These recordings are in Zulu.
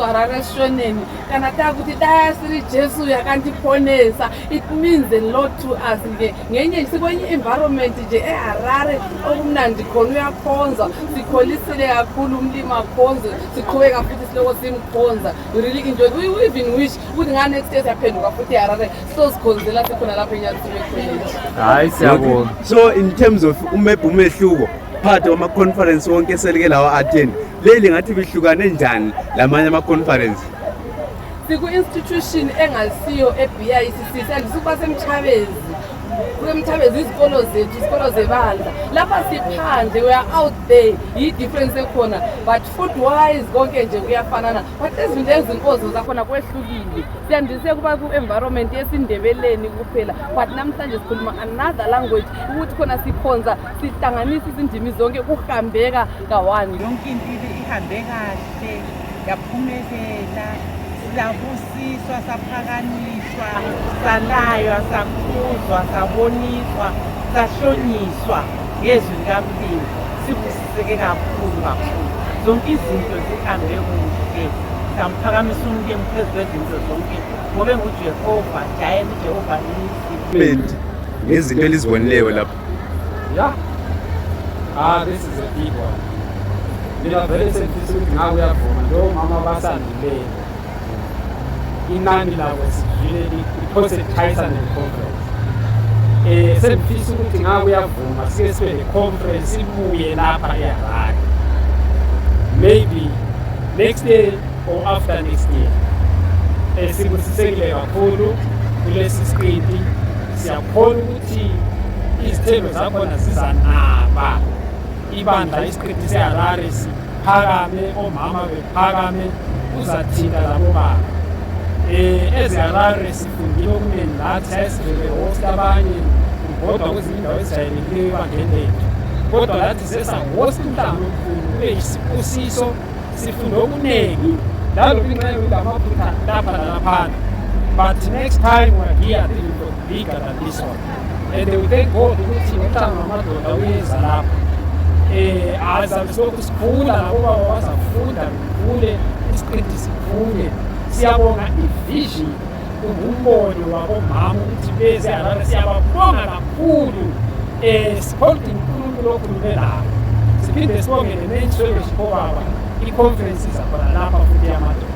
Harare shoneni kana takuti dayasiri Jesu yakandiponesa. It means a lot to us ngenye sikwenye environment nje eHarare okumnandi khona uyakhonza sikholisile kakhulu umlimi akhonze siqhubeka futhi siloko simkhonza. We really enjoy. We even wish ukuthi nga next year yaphenduka futhi eHarare so sikhonzela sikhona lapha eNyathelo College. Hayi siyabonga. So in terms of umehluko part of conference wonke selike lawa attend leli ngathi bihlukane njani lamanye ama-conference? Siku-institution engasiyo e-BICC sandisukuba semthabezi kwemthabezi izikolo zethu izikolo zebandla lapha siphandle we are out there yi-difference ekhona but food wise konke nje kuyafanana but ezinto ezinkozo zakhona kwehlukile siyandise kuba ku-environment yesindebeleni kuphela but namhlanje sikhuluma another language ukuthi khona sikhonza sihlanganisa izindimi zonke kuhambeka ka-one. Yonke into ihambe kahle yaphumelela sabusiswa saphakanyiswa salaywa sakhuzwa saboniswa sahlonyiswa ngezwi likamlimi sibusiseke kakhulu zonke izinto zihambe kuhle samphakamisa umlimi phezu kwezinto zonke ngoba enguJehova jayele uJehova nisi ngezinto elizibonileyo lapho. This is a big one. Mina vele sengifisa ukuthi ngabe uyavuma lo mama basandileyo inani labo sivile liphose Tyson conference. Sengifisa ukuthi ngabe uyavuma sike sibe ne-conference ibuye lapha eHarare. Maybe next year or after next year. Sibusisekile kakhulu kulesi siqinti siyakhona ukuthi izithelo zakhona zizanaba. Ibandla isiqinti seHarare siphakame omama bephakame uzathinta labo baba. EZiHarare sifundile okuningi lathi sayisivele host abanye kodwa kwezinye indawo ezijayelekileyo ibangeni lethu kodwa lathi sesahost umhlangano omkhulu kube yisibusiso sifunde okuningi lalo inxenye lamaphutha lapha nalaphana but next time we're here I think it will be bigger than this one and we thank God ukuthi umhlangano wamadoda uyeza lapha azabe silokhu sikhula labo baba bazafunda bekhule isiqinti sikhule. Siyabonga ivision umbono wabomama ukuthi beze Harare siyababonga kakhulu sikhonza uNkulunkulu okhulume lapha siphinde sibonge ne-Mentorship obaba i-conference zakhona lapha futhi yamadoda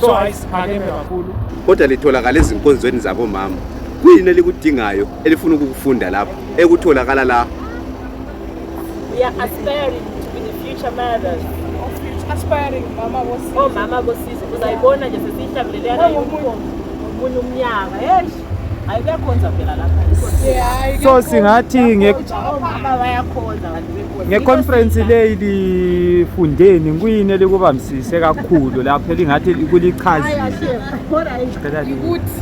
so ayisiphakeme kakhulu kodwa litholakala ezinkonzweni zabomama kuyini elikudingayo elifuna ukukufunda lapha ekutholakala la? We are aspiring to be the future mothers. Aspiring mama bosizwe. Oh mama bosizwe uzayibona nje sesihlangulelana yomunye umnyaka ayikakhonza phela lapha. So singathi mama bayakhonza nge-conference leyi lifundeni kuyini elikubambisise kakhulu lapho elingathi kulichazile? Ukuthi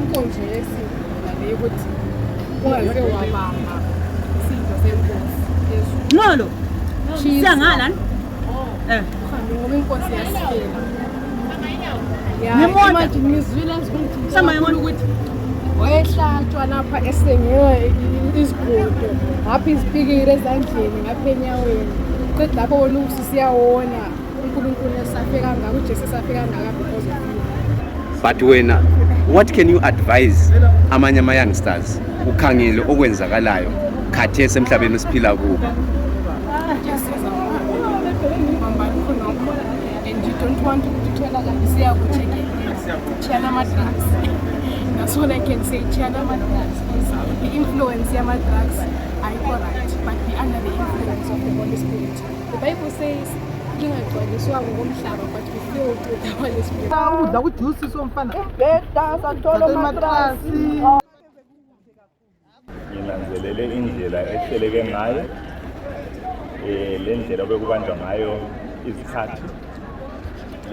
inkonzo yesiko nale ukuthi ungaze wabamba isidlo senkosi Yesu. No. Siyangala. Ngoba inkosi yasifela. Manje ngizwile ukuthi wayehlatshwa lapha esengiwe isigodo ngapha izipikile ezandleni ngapha enyaweni qedwa lapho wona usisiyawona uNkulunkulu esafe kangaka uJesu esafe kangaka because of you. But wena what can you advise amanye ama-youngsters ukhangele okwenzakalayo khathesi emhlabeni esiphila kuwo? And you don't want to tell China drugs. That's all I can say. China drugs. The influence of drugs are correct, but be under the influence of the Holy Spirit. The Bible says, but we filled with the Holy Spirit. Nginanzelele indlela ehleleke ngayo le ndlela obekubanjwa ngayo izikhathi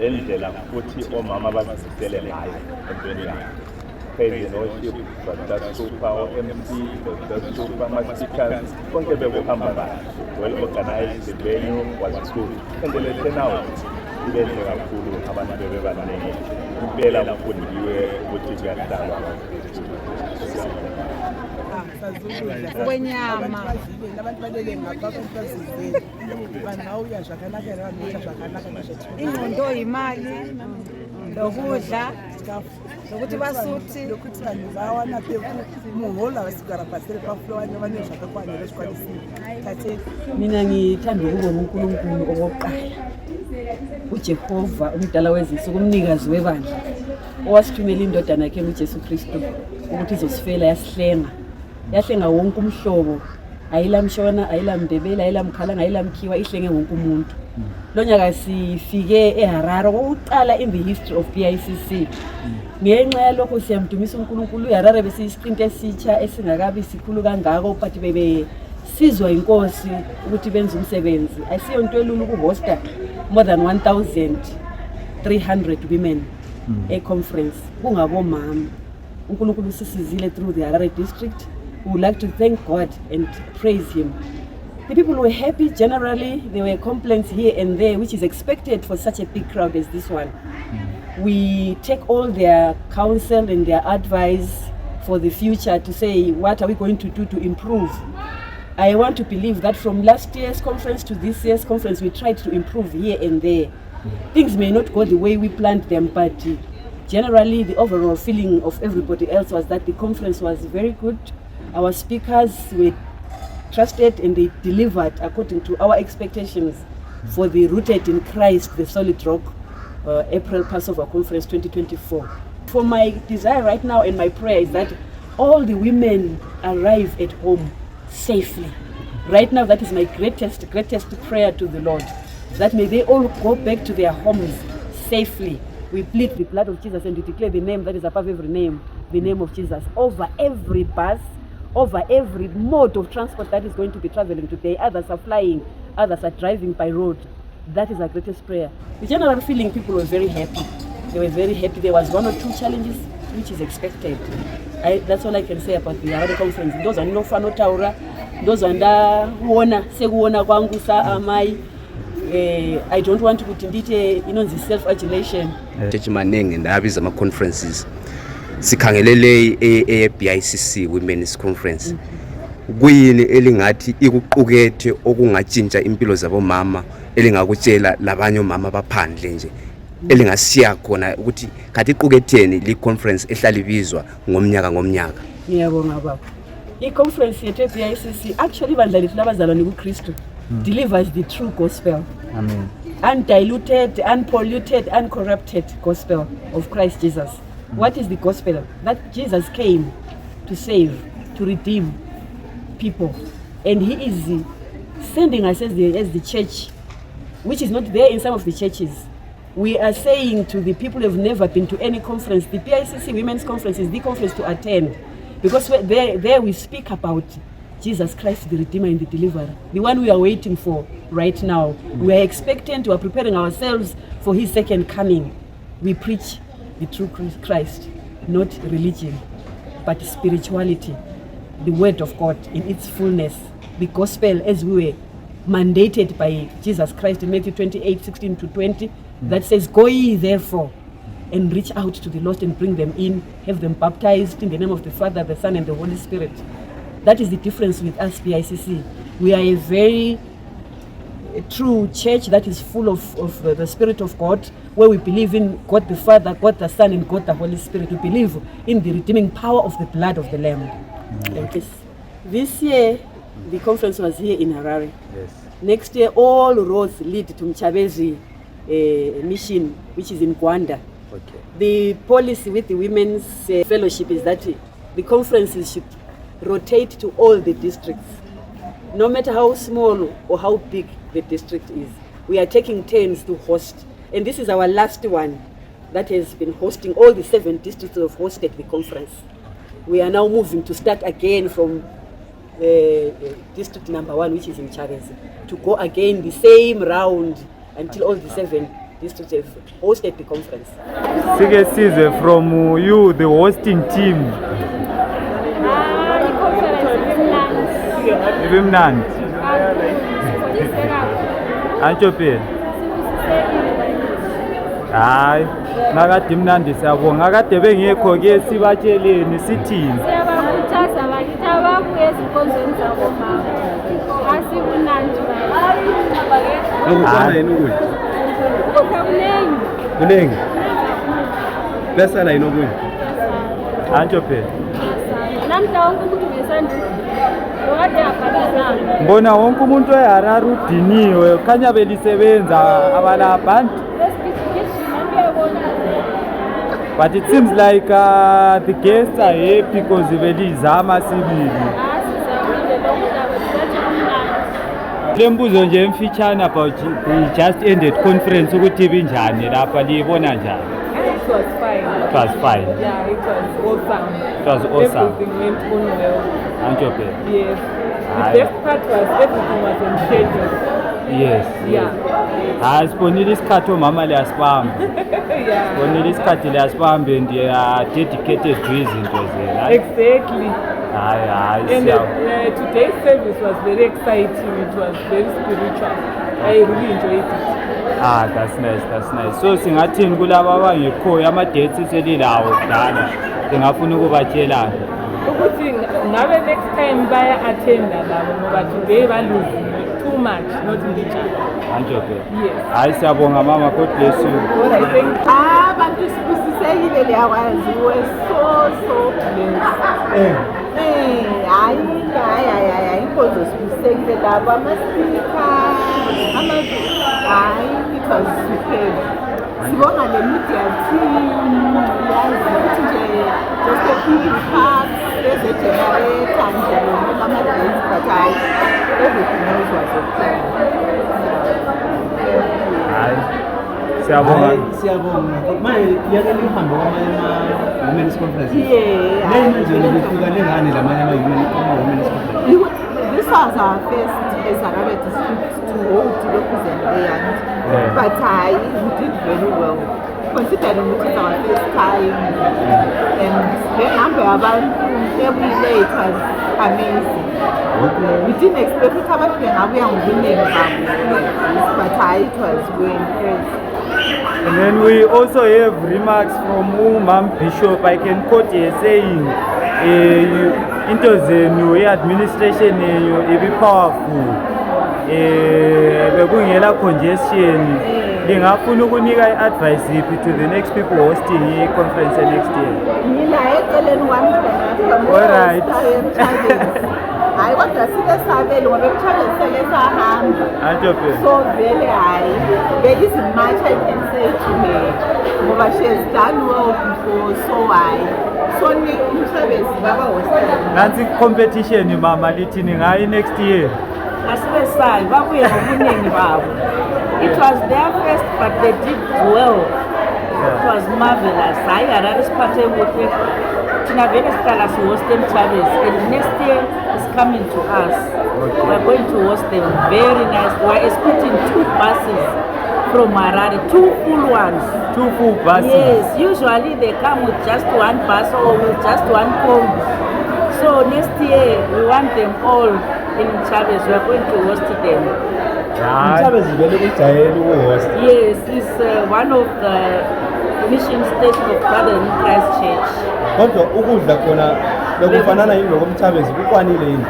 le ndlela futhi omama bazisele ngayo entweni yabo. Praise and worship, Dr. Super, MC, Dr. Super, my speakers, konke bekuhamba kahle. Well organized, the venue was good. And the turnout benhle kakhulu abantu bebebaningi impela kufundiwe ukuthi kuyadlalwa kwenyama abantu balele ngapha kwempazizeni banawuya zvakanaka ere vanoita zvakanaka ingqondo yimali lokudla nokuthi basuthi lokuthi vanhu vawana pekumuhola vasigara pasi repafulowani vane zvakakwanira zvikwanisiro tate mina ngithanda ukubonga uNkulunkulu okokuqala uJehova umdala wezinsuku umnikazi webandla owasithumela indodana yakhe uJesu Kristu ukuthi izosifela yahlenga wonke umhlobo ayilamshona ayilamndebele ayilamkhalanga ayilamkhiwa ihlenge wonke umuntu lo nyaka sifike eHarare okokuqala in the history of BICC ngenxa yalokho siyamdumisa uNkulunkulu eHarare besiyisprint esitsha esingakabi sikhulu kangako but sizwa inkosi ukuthi benze umsebenzi ayisiyo into elula ukuhosta more than 1,300 women a conference kungabomama uNkulunkulu sisizile through the Harare district. We would like to thank God and praise him. The people were happy generally. There were complaints here and there, which is expected for such a big crowd as this one. We take all their counsel and their advice for the future to say, what are we going to do to improve? I want to believe that from last year's conference to this year's conference, we tried to improve here and there. Things may not go the way we planned them, but generally the overall feeling of everybody else was that the conference was very good. Our speakers were trusted and they delivered according to our expectations for the Rooted in Christ, the Solid Rock, April Passover Conference 2024. For my desire right now and my prayer is that all the women arrive at home safely. Right now, that is my greatest prayer to the Lord, that may they all go back to their homes safely. We plead the blood of Jesus and we declare the name that is above every name, the name of Jesus, over every bus, over every mode of transport that is going to be traveling today. Others are flying, others are driving by road. That is our greatest prayer. The general feeling, people were very happy. They were very happy. There was 1 or 2 challenges, which is expected. That's all I can say about the Harare conference. Those are no fano taura, those are seguona kwangu sa amai. I don't want to put in detail, the self-adulation. Church manenge ndabiza ama conferences. Sikhangelele BICC Women's Conference. Kuyini elingathi ikuqukethe okungatshintsha impilo zabo mama elingakutshela labanye mama baphandle nje elingasiya khona ukuthi kathi iquketheni li conference ehlala ibizwa ngomnyaka. Ngiyabonga baba. I conference yethu BICC actually ibandla lethu labazalwane kuKristu delivers the true gospel. Amen. Undiluted, unpolluted, uncorrupted gospel of Christ Jesus. What is the gospel? That Jesus came to save, to redeem people. And he is sending us as the church, which is not there in some of the churches. We are saying to the people who have never been to any conference, the BICC Women's Conference is the conference to attend. Because there we speak about Jesus Christ, the Redeemer and the Deliverer, the one we are waiting for right now. We are expectant, we are preparing ourselves for his second coming. We preach the true Christ, not religion, but spirituality, the word of God in its fullness, the gospel as we were mandated by Jesus Christ in Matthew 28:16-20, that says, go ye therefore and reach out to the lost and bring them in, have them baptized in the name of the Father, the Son, and the Holy Spirit. That is the difference with us, BICC. We are a very true church that is full of the Spirit of God, where we believe in God the Father, God the Son, and God the Holy Spirit. We believe in the redeeming power of the blood of the Lamb. This year, the conference was here in Harare. Yes. Next year, all roads lead to Mchabezi mission, which is in Gwanda. Okay. The policy with the Women's Fellowship is that the conferences should rotate to all the districts, no matter how small or how big the district is. We are taking turns to host, and this is our last one that has been hosting. All the 7 districts have hosted the conference. We are now moving to start again from district number 1, which is in Chavezi, to go again the same round until all the 7 districts have hosted the conference. Sike Sizwe, from you, the hosting team. Ibimnandi. Ancho pia. Hayi, nakade mnandi siyabonga. Kade bengekho ke sibatsheleni sithini. Siyabakhuthaza bakithi ababuye ezinkonzweni zabomama. Asikunandi Lokubona yini ukudla? ukudla kuningi. Kuningi. Besala yini ukudla? Antsho phela. Namhla wonke umuntu ngesandla. Lokade yabhalisana. Mbona wonke umuntu eHarare udiniwe, khanya belisebenza abalapha. But it seems like the guests are happy because belizama sibili. Le mbuzo nje emfitshane about the just ended conference ukuthi ibinjani lapha liyibona njani? It was fine. It was fine. Yeah, it was awesome. It was awesome. Everything went on well. Antsho phela. Yes. The best part was everything was on schedule. Yes. Yeah. Hayi sibonile isikhathi omama liyasibamba. Yeah. Sibonile isikhathi liyasibamba and dedicated to izinto zena. Exactly. Hayi And siya. today's service was very exciting. It was very spiritual. I really enjoyed it. That's nice. So singathini kulabo abangekhoyo ama-dates selilawo kudala ngingafuna ukubatshelana ukuthi ngabe next time baya-attenda labo ngoba today baluzile too much not njalo. antsho phela. Yes. Hayi siyabonga mama, God bless you. Alright, thank you. Abantu sibusisekile liyakwazi so blessed. Hayi inkonzo sibusisekile labo amaspeaker hayi it was superb. Sibonga le media team yazi ukuthi nje just a few parts ezegenerator nje ama-dates but hayi everything else was okay. Hayi siyabonga. Siyabonga. Manje yake lihambe kwamanye ama-women's conference. Yeah. Ney'manje lihlukane ngani lamanye ama-women's conference? This was our first as Harare district to hold represent but we did very well considering it is our first time and the number of every day it was amazing. We didn't expect it to winning but it was well impressed. And then we also have remarks from Ma'am Bishop. I can quote her saying into zenu administration ibi powerful bekungela congestion. Ngingafuna ukunika i-advice iphi to the next people hosting i-conference next year. Mina eceleni kwami khona. Alright. Hayi kodwa sibesabele ngoba ebuchabeni sele sahamba. Antsho phela. So vele hayi there isn't much I can say to her ngoba she has done well before so hayi so umsebenzi baba hostel. Nansi competition mama lithi ningayi next year. Asibesayi babuye ngobuningi babo. It was their first but they did well. It was marvelous. Hayi Harare siphathe kuhle. Thina vele siqala sihoste eMchabezi and next year is coming to us. We are going to host them very nice. We are expecting 2 buses from Harare, 2 full ones. 2 full buses? Yes, usually they come with just 1 bus or with just 1 combi. So next year we want them all in Mchabezi. We are going to host them. Mchabezi vele kujayele ukuhosta. Yes, it's one of the mission station of Father in Christ Church. Kodwa ukudla khona bekufanana yini lokomchabezi kukwanile yini?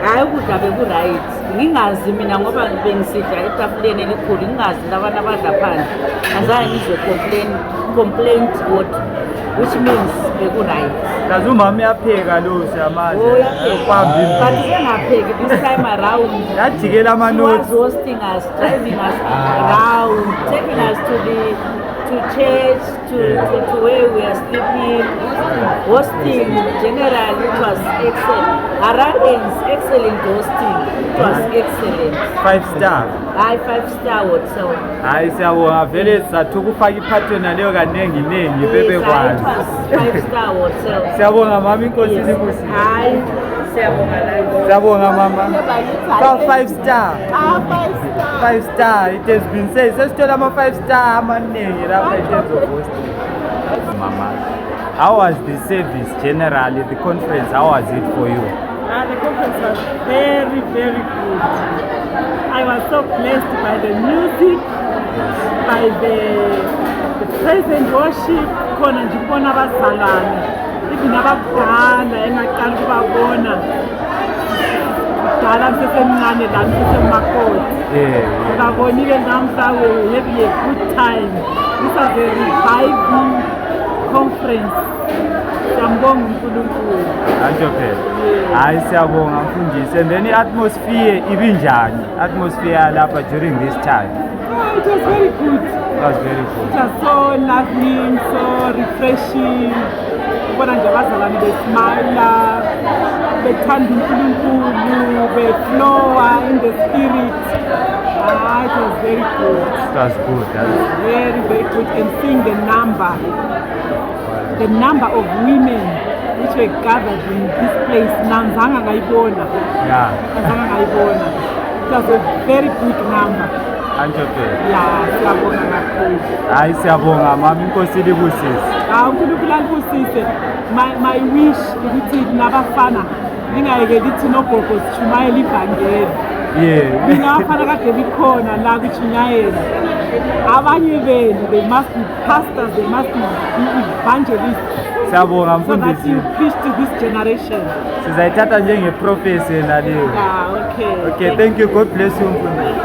Hayi ukudla beku-right. Ngingazi mina ngoba bengisidla etafuleni elikhulu ngingazi labantu abadla phandle. Azange ngizwe complaint which means beku-right. Kazi umama uyapheka lo siyamazi. Uyapheka. But sengapheki this time around. Yajikela ama-notes. She was hosting us, driving us around, taking us to church, to where we are sleeping, hosting. Generally, it was excellent. Harareans, excellent hosting. It was excellent. 5 star. Hayi 5-star hotel. Hayi siyabonga vele sathu ukufaka iphathona leyo kanengi bebekwazi. It was 5-star hotel. Siyabonga mama inkosi inkosi. Hayi siyabonga la. Siyabonga mama. 5 star. 5 star. It has been said sesithola ama 5 star amaningi lapha in terms of hosting. Mama, how was the service generally, the conference, how was it for you? The conference was very, very good. I was so blessed by the music, by the present worship khona nje ukubona abazalwane even abakudala engaqala ukubabona kudala msesemncane la msesemakoti ngabonile namhla we having a good time. This is a reviving conference. Siyambonga uNkulunkulu. Kanjalo phela. Hayi siyabonga mfundisi. And then atmosphere ibinjani? Atmosphere lapha during this time. Oh, it was very good. It was very good. It was so lovely, so refreshing. Ubona nje abazalwane besmile, bethanda uNkulunkulu, beflowa in the spirit. It was very good. It was good. Very, very good. And seeing the number of women which were gathered in this place. Nanzanga ngaibona. Yeah. Nanzanga ngaibona. It was a very good number. Yeah, siyabonga kakhulu. Hayi siyabonga mama inkosi libusise. uNkulunkulu alibusise. My wish ukuthi nabafana ningayekeli ithi nogogo sishumayela ivangeli. Yeah. Ningabafana kade bikhona la kuchunyayela. Abanye benu, they must be pastors, they must be evangelists. Siyabonga So that mfundisi. you preach to this generation. Sizayithatha njenge prophecy naleyo. Okay. Okay, thank you. God bless you mfundisi.